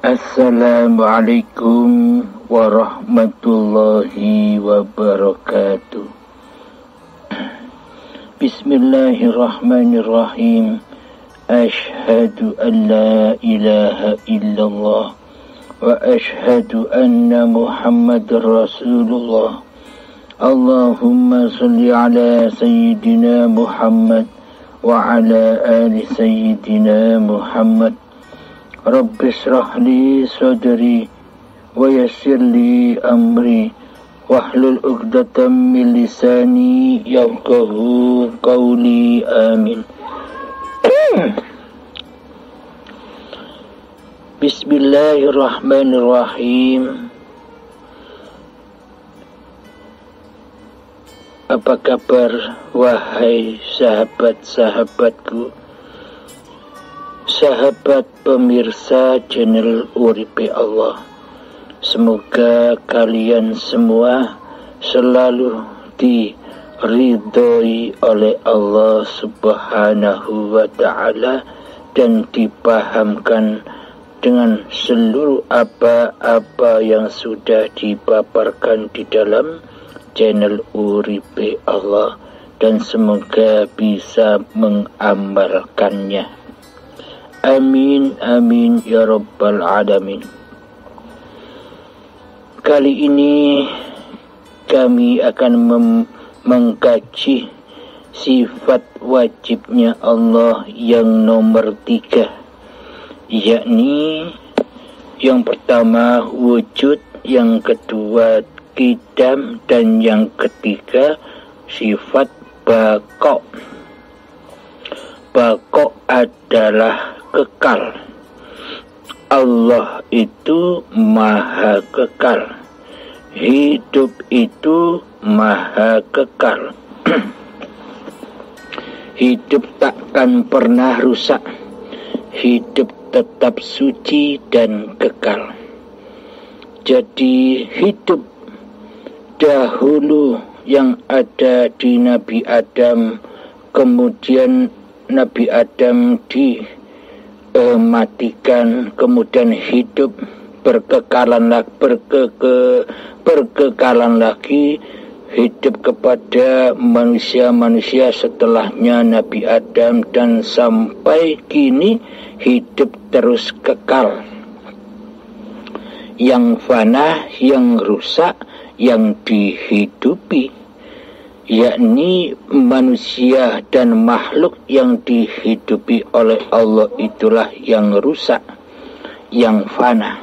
Assalamualaikum warahmatullahi wabarakatuh. Bismillahirrahmanirrahim. Ashhadu an la ilaha illallah wa ashhadu anna Muhammadar Rasulullah. Allahumma salli ala Sayyidina Muhammad wa ala ali Sayyidina Muhammad. Rabbi shrah li sadri wa yassir li amri wahlul 'uqdatam min lisani yafqahu qawli. Amin. Bismillahirrahmanirrahim. Apa kabar wahai sahabat-sahabatku, sahabat pemirsa channel Uripe Allah? Semoga kalian semua selalu diridhoi oleh Allah Subhanahu wa ta'ala dan dipahamkan dengan seluruh apa-apa yang sudah dipaparkan di dalam channel Uripe Allah, dan semoga bisa mengamalkannya. Amin amin ya rabbal alamin. Kali ini kami akan mengkaji sifat wajibnya Allah yang nomor 3, yakni yang pertama wujud, yang kedua qidam, dan yang ketiga sifat baqo. Baqo adalah kekal. Allah itu maha kekal. Hidup itu maha kekal. Hidup takkan pernah rusak. Hidup tetap suci dan kekal. Jadi hidup dahulu yang ada di Nabi Adam, kemudian Nabi Adam dimatikan, kemudian hidup berkekalan lagi, hidup kepada manusia-manusia setelahnya Nabi Adam, dan sampai kini hidup terus kekal. Yang fana, yang rusak, yang dihidupi, yakni manusia dan makhluk yang dihidupi oleh Allah itulah yang rusak, yang fana.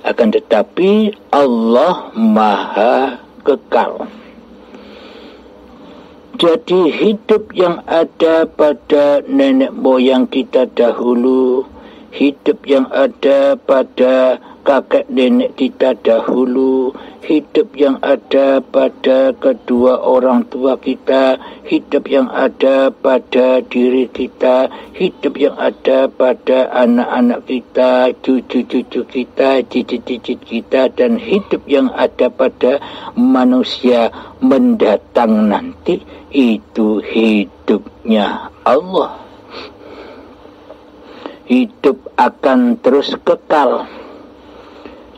Akan tetapi Allah maha kekal. Jadi hidup yang ada pada nenek moyang kita dahulu, hidup yang ada pada kakek nenek kita dahulu, hidup yang ada pada kedua orang tua kita, hidup yang ada pada diri kita, hidup yang ada pada anak-anak kita, cucu-cucu kita, cicit-cicit kita, dan hidup yang ada pada manusia mendatang nanti, itu hidupnya Allah. Hidup akan terus kekal.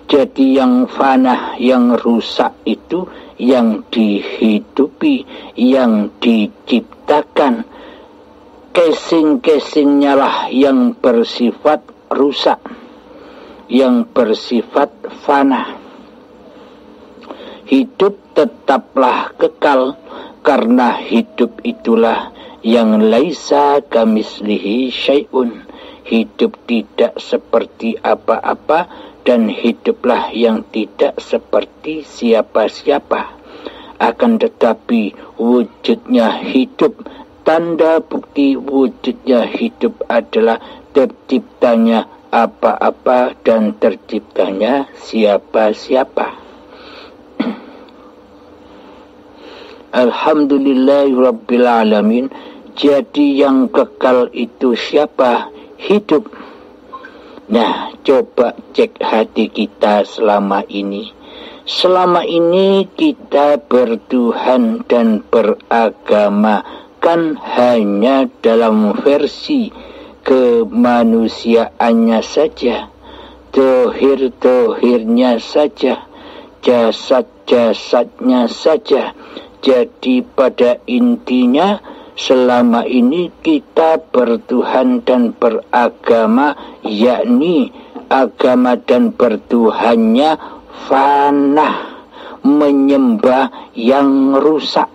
Jadi yang fana, yang rusak itu yang dihidupi, yang diciptakan. Casing-casingnya lah yang bersifat rusak, yang bersifat fana. Hidup tetaplah kekal, karena hidup itulah yang laisa kamislihi syai'un. Hidup tidak seperti apa-apa, dan hiduplah yang tidak seperti siapa-siapa. Akan tetapi wujudnya hidup, tanda bukti wujudnya hidup adalah terciptanya apa-apa dan terciptanya siapa-siapa. Alhamdulillahirabbil alamin. Jadi yang kekal itu siapa? Hidup. Nah, coba cek hati kita selama ini. Selama ini kita bertuhan dan beragama kan hanya dalam versi kemanusiaannya saja. dohir-dohirnya saja, jasad-jasadnya saja. Jadi pada intinya selama ini kita bertuhan dan beragama, yakni agama dan bertuhannya fana, menyembah yang rusak,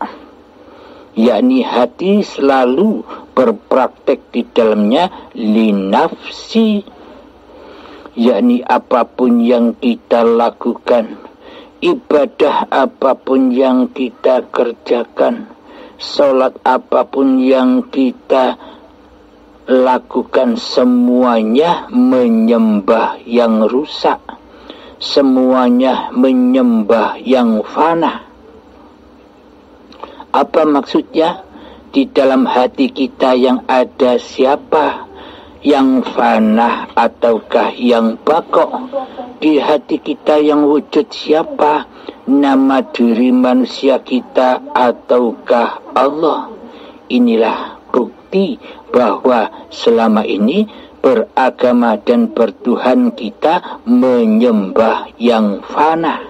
yakni hati selalu berpraktek di dalamnya linafsi, yakni apapun yang kita lakukan, ibadah apapun yang kita kerjakan, sholat apapun yang kita lakukan, semuanya menyembah yang rusak, semuanya menyembah yang fana. Apa maksudnya? Di dalam hati kita yang ada siapa? Yang fana ataukah yang bakok? Di hati kita yang wujud siapa? Nama diri manusia kita ataukah Allah? Inilah bukti bahwa selama ini beragama dan bertuhan kita menyembah yang fana,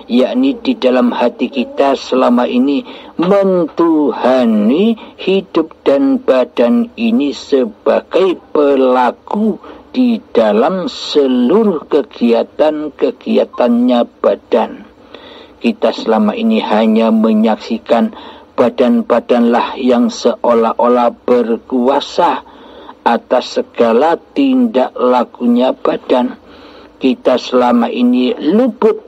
yakni di dalam hati kita selama ini mentuhani hidup dan badan ini sebagai pelaku di dalam seluruh kegiatan-kegiatannya badan. Kita selama ini hanya menyaksikan badan-badanlah yang seolah-olah berkuasa atas segala tindak lakunya badan. Kita selama ini luput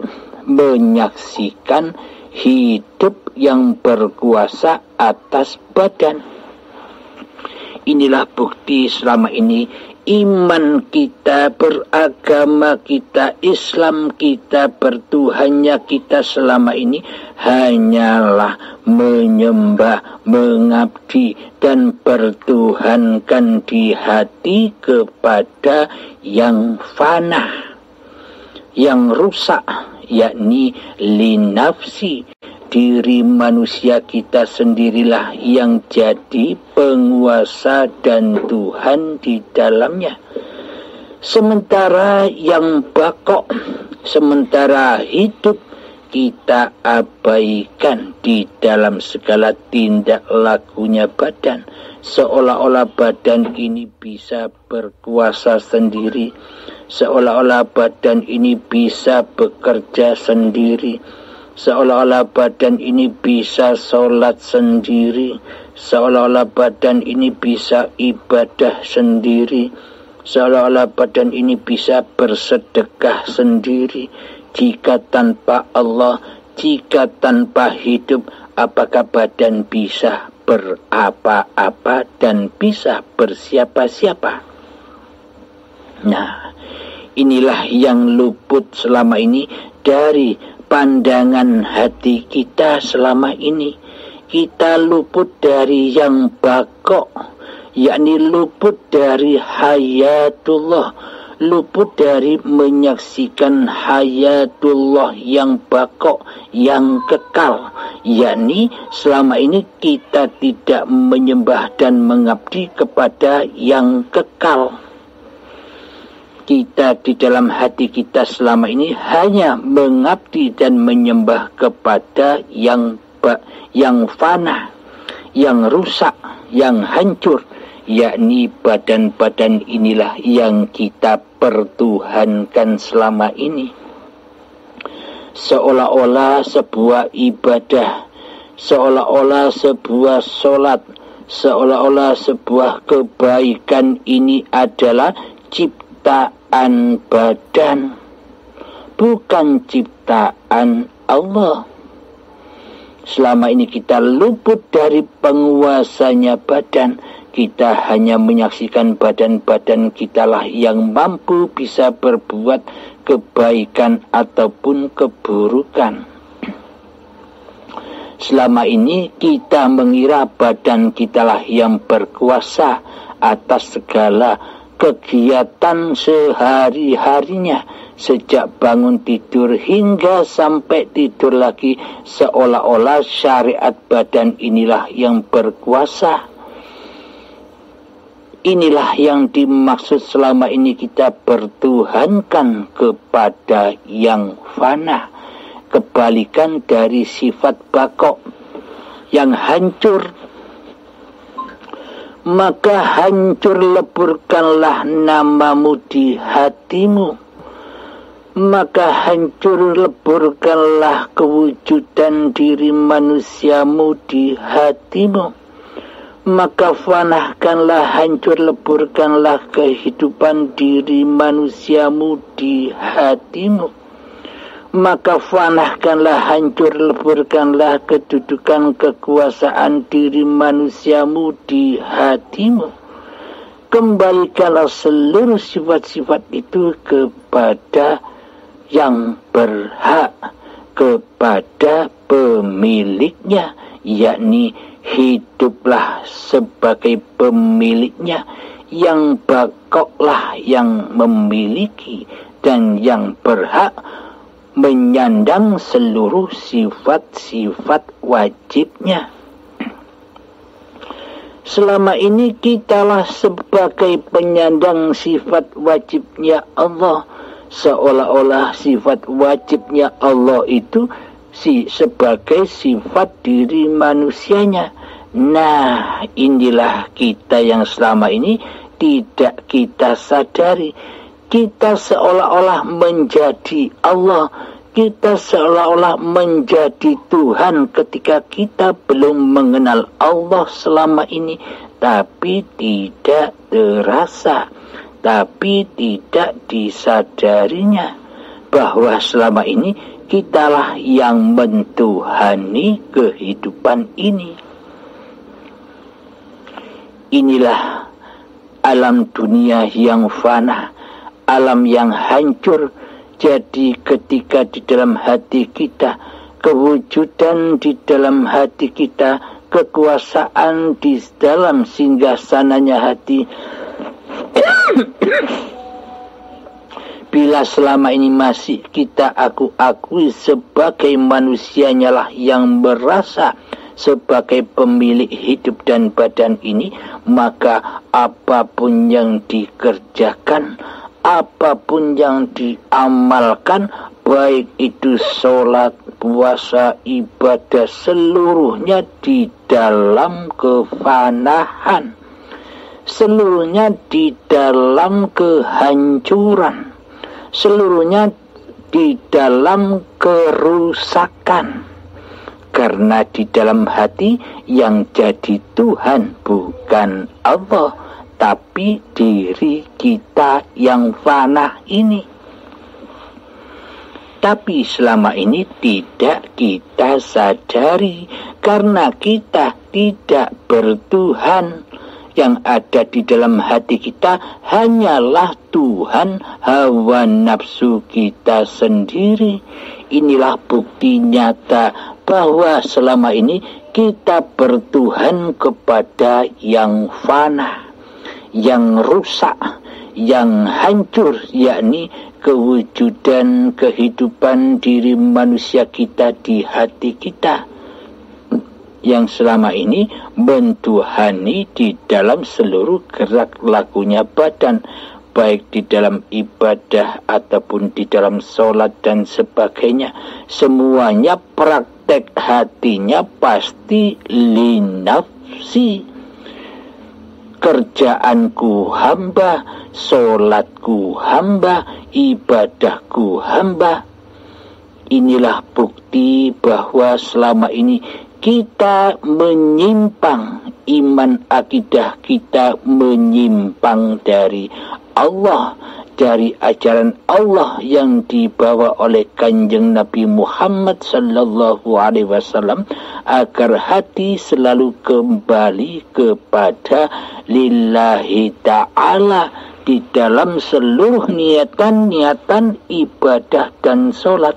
menyaksikan hidup yang berkuasa atas badan. Inilah bukti selama ini iman kita, beragama kita, Islam kita, bertuhannya kita selama ini hanyalah menyembah, mengabdi dan bertuhankan di hati kepada yang fana, yang rusak, yakni linafsi. Diri manusia kita sendirilah yang jadi penguasa dan Tuhan di dalamnya. Sementara yang bakok, sementara hidup kita abaikan di dalam segala tindak lakunya badan. Seolah-olah badan ini bisa berkuasa sendiri, seolah-olah badan ini bisa bekerja sendiri, seolah-olah badan ini bisa sholat sendiri, seolah-olah badan ini bisa ibadah sendiri, seolah-olah badan ini bisa bersedekah sendiri. Jika tanpa Allah, jika tanpa hidup, apakah badan bisa berapa-apa dan bisa bersiapa-siapa? Nah, inilah yang luput selama ini dari pandangan hati kita selama ini. Kita luput dari yang bakok, yakni luput dari hayatullah, luput dari menyaksikan hayatullah yang bakok, yang kekal, yakni selama ini kita tidak menyembah dan mengabdi kepada yang kekal. Kita di dalam hati kita selama ini hanya mengabdi dan menyembah kepada yang fana, yang rusak, yang hancur, yakni badan-badan inilah yang kita pertuhankan selama ini. Seolah-olah sebuah ibadah, seolah-olah sebuah sholat, seolah-olah sebuah kebaikan ini adalah ciptaan badan, bukan ciptaan Allah. Selama ini kita luput dari penguasanya badan. Kita hanya menyaksikan badan-badan kitalah yang mampu bisa berbuat kebaikan ataupun keburukan. Selama ini kita mengira badan kitalah yang berkuasa atas segala kegiatan sehari-harinya, sejak bangun tidur hingga sampai tidur lagi, seolah-olah syariat badan inilah yang berkuasa. Inilah yang dimaksud selama ini kita bertuhankan kepada yang fana, kebalikan dari sifat baqo yang hancur. Maka hancur leburkanlah namamu di hatimu, maka hancur leburkanlah kewujudan diri manusiamu di hatimu, maka fanahkanlah, hancur leburkanlah kehidupan diri manusiamu di hatimu, maka fanahkanlah, hancur leburkanlah kedudukan kekuasaan diri manusiamu di hatimu. Kembalikanlah seluruh sifat-sifat itu kepada yang berhak, kepada pemiliknya, yakni hiduplah sebagai pemiliknya, yang bakoklah yang memiliki dan yang berhak menyandang seluruh sifat-sifat wajibnya. Selama ini kitalah sebagai penyandang sifat wajibnya Allah, seolah-olah sifat wajibnya Allah itu sebagai sifat diri manusianya. Nah, inilah kita yang selama ini tidak kita sadari. Kita seolah-olah menjadi Allah, kita seolah-olah menjadi Tuhan ketika kita belum mengenal Allah selama ini, tapi tidak terasa, tapi tidak disadarinya bahwa selama ini kitalah yang mentuhani kehidupan ini. Inilah alam dunia yang fana, alam yang hancur. Jadi ketika di dalam hati kita, kewujudan di dalam hati kita, kekuasaan di dalam singgasananya hati, bila selama ini masih kita akui sebagai manusianya lah yang merasa sebagai pemilik hidup dan badan ini, maka apapun yang dikerjakan, apapun yang diamalkan, baik itu sholat, puasa, ibadah, seluruhnya di dalam kefanahan, seluruhnya di dalam kehancuran, seluruhnya di dalam kerusakan. Karena di dalam hati yang jadi Tuhan bukan Allah, tapi diri kita yang fana ini. Tapi selama ini tidak kita sadari, karena kita tidak bertuhan. Yang ada di dalam hati kita hanyalah Tuhan hawa nafsu kita sendiri. Inilah bukti nyata bahwa selama ini kita bertuhan kepada yang fana, yang rusak, yang hancur, yakni kewujudan kehidupan diri manusia kita di hati kita, yang selama ini mentuhani di dalam seluruh gerak lakunya badan, baik di dalam ibadah ataupun di dalam sholat dan sebagainya. Semuanya praktek hatinya pasti linafsi. Kerjaanku hamba, sholatku hamba, ibadahku hamba. Inilah bukti bahwa selama ini kita menyimpang, iman akidah kita menyimpang dari Allah, dari ajaran Allah yang dibawa oleh Kanjeng Nabi Muhammad sallallahu alaihi wasallam, agar hati selalu kembali kepada lillahi ta'ala di dalam seluruh niatan-niatan ibadah dan sholat.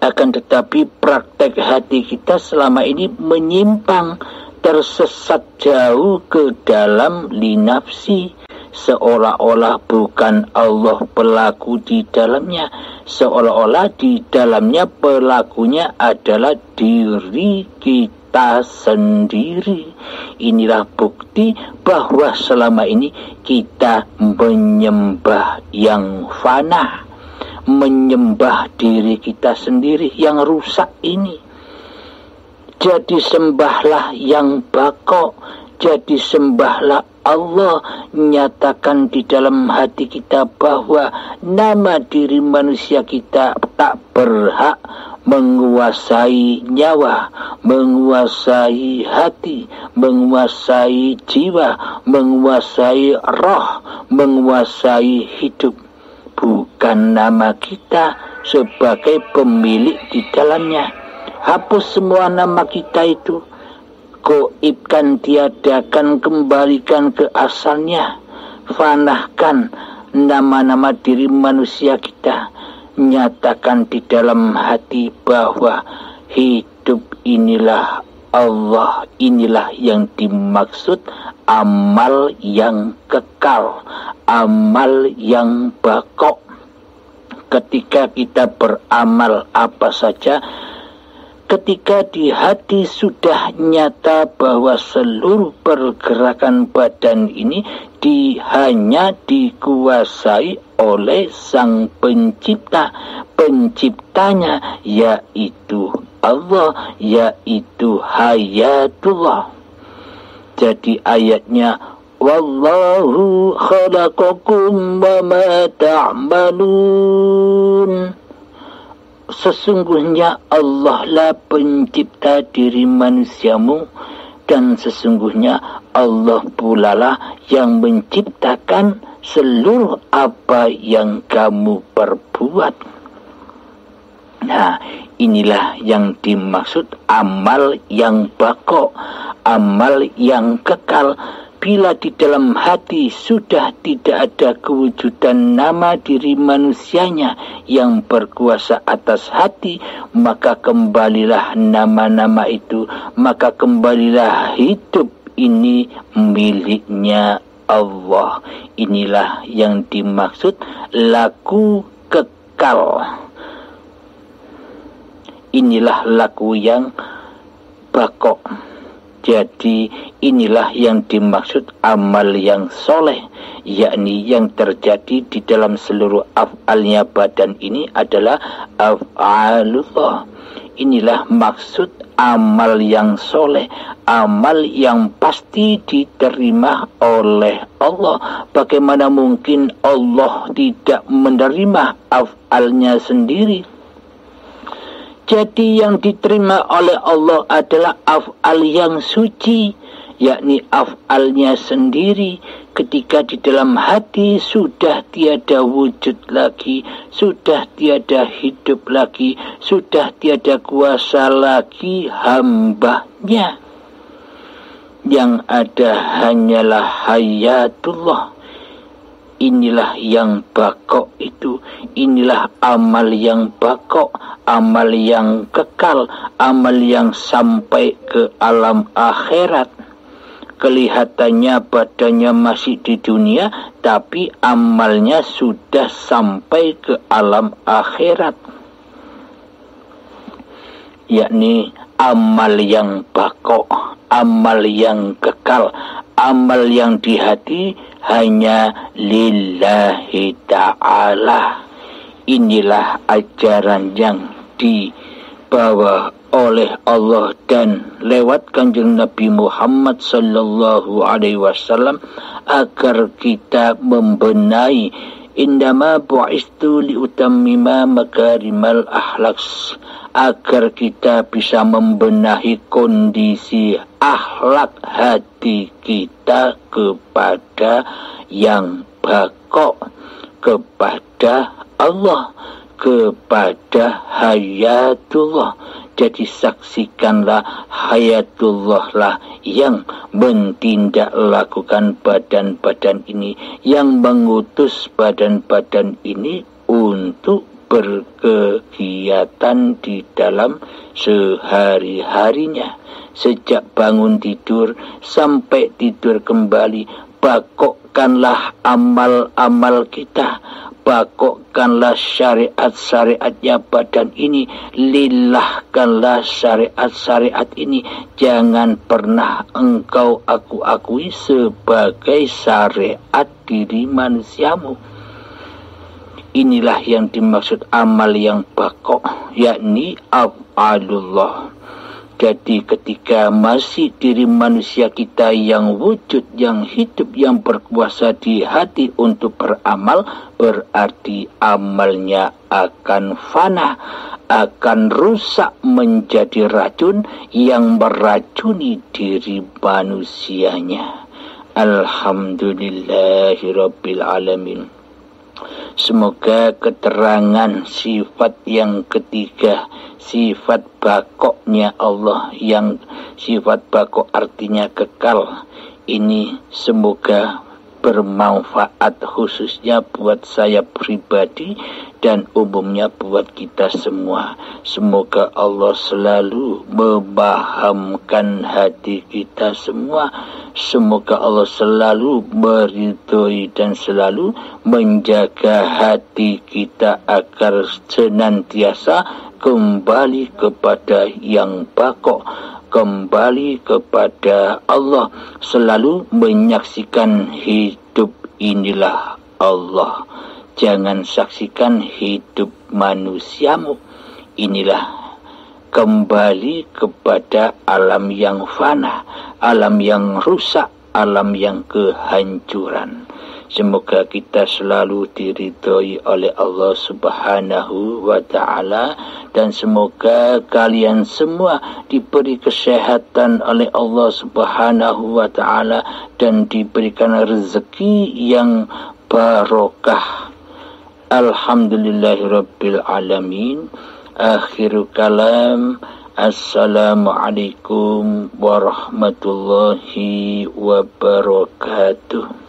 Akan tetapi praktek hati kita selama ini menyimpang, tersesat jauh ke dalam linafsi, seolah-olah bukan Allah pelaku di dalamnya, seolah-olah di dalamnya pelakunya adalah diri kita kita sendiri. Inilah bukti bahwa selama ini kita menyembah yang fana, menyembah diri kita sendiri yang rusak ini. Jadi sembahlah yang bako, jadi sembahlah Allah. Nyatakan di dalam hati kita bahwa nama diri manusia kita tak berhak menguasai nyawa, menguasai hati, menguasai jiwa, menguasai roh, menguasai hidup. Bukan nama kita sebagai pemilik di dalamnya. Hapus semua nama kita itu, goibkan, tiadakan, kembalikan ke asalnya. Fanahkan nama-nama diri manusia kita. Nyatakan di dalam hati bahwa hidup inilah Allah, inilah yang dimaksud amal yang kekal, amal yang bako. Ketika kita beramal apa saja, ketika di hati sudah nyata bahwa seluruh pergerakan badan ini hanya dikuasai oleh Sang Pencipta, penciptanya yaitu Allah, yaitu Hayatullah. Jadi ayatnya, wallahu khalaqakum wa ma ta'malun. Sesungguhnya Allah lah pencipta diri manusiamu, dan sesungguhnya Allah pula lah yang menciptakan seluruh apa yang kamu perbuat. Nah, inilah yang dimaksud amal yang bako, amal yang kekal. Bila di dalam hati sudah tidak ada kewujudan nama diri manusianya yang berkuasa atas hati, maka kembalilah nama-nama itu, maka kembalilah hidup ini miliknya Allah. Inilah yang dimaksud laku kekal. Inilah laku yang bako. Jadi inilah yang dimaksud amal yang soleh, yakni yang terjadi di dalam seluruh af'alnya badan ini adalah af'alullah. Inilah maksud amal yang soleh, amal yang pasti diterima oleh Allah. Bagaimana mungkin Allah tidak menerima af'alnya sendiri? Jadi yang diterima oleh Allah adalah af'al yang suci, yakni af'alnya sendiri. Ketika di dalam hati sudah tiada wujud lagi, sudah tiada hidup lagi, sudah tiada kuasa lagi hambanya. Yang ada hanyalah Hayatullah. Inilah yang bako itu, inilah amal yang bako, amal yang kekal, amal yang sampai ke alam akhirat. Kelihatannya badannya masih di dunia, tapi amalnya sudah sampai ke alam akhirat. Yakni amal yang bako, amal yang kekal, amal yang di hati hanya lillahi ta'ala. Inilah ajaran yang dibawa oleh Allah dan lewat Kanjeng Nabi Muhammad sallallahu alaihi wasallam agar kita membenahi. Indama bu'istu liutammima makarimal akhlaq, agar kita bisa membenahi kondisi akhlak hati kita kepada yang bako, kepada Allah, kepada Hayatullah. Jadi saksikanlah Hayatullah lah yang mentindaklanjukan badan-badan ini, yang mengutus badan-badan ini untuk berkegiatan di dalam sehari-harinya. Sejak bangun tidur sampai tidur kembali, bakokkanlah amal-amal kita, bakokkanlah syariat-syariatnya badan ini, lillahkanlah syariat-syariat ini, jangan pernah engkau akui sebagai syariat diri manusiamu. Inilah yang dimaksud amal yang bakok, yakni af'alullah. Jadi ketika masih diri manusia kita yang wujud, yang hidup, yang berkuasa di hati untuk beramal, berarti amalnya akan fana, akan rusak menjadi racun yang meracuni diri manusianya. Alhamdulillahirabbil alamin. Semoga keterangan sifat yang ketiga, sifat bakoknya Allah, yang sifat bakok artinya kekal, ini semoga bermanfaat khususnya buat saya pribadi dan umumnya buat kita semua. Semoga Allah selalu memahamkan hati kita semua. Semoga Allah selalu meridhoi dan selalu menjaga hati kita agar senantiasa kembali kepada yang bakok, kembali kepada Allah, selalu menyaksikan hidup inilah Allah. Jangan saksikan hidup manusiamu. Inilah kembali kepada alam yang fana, alam yang rusak, alam yang kehancuran. Semoga kita selalu diridhoi oleh Allah Subhanahu wa ta'ala, dan semoga kalian semua diberi kesehatan oleh Allah Subhanahu wa ta'ala dan diberikan rezeki yang barokah. Alhamdulillahirabbil alamin. Akhiru kalam. Assalamualaikum warahmatullahi wabarakatuh.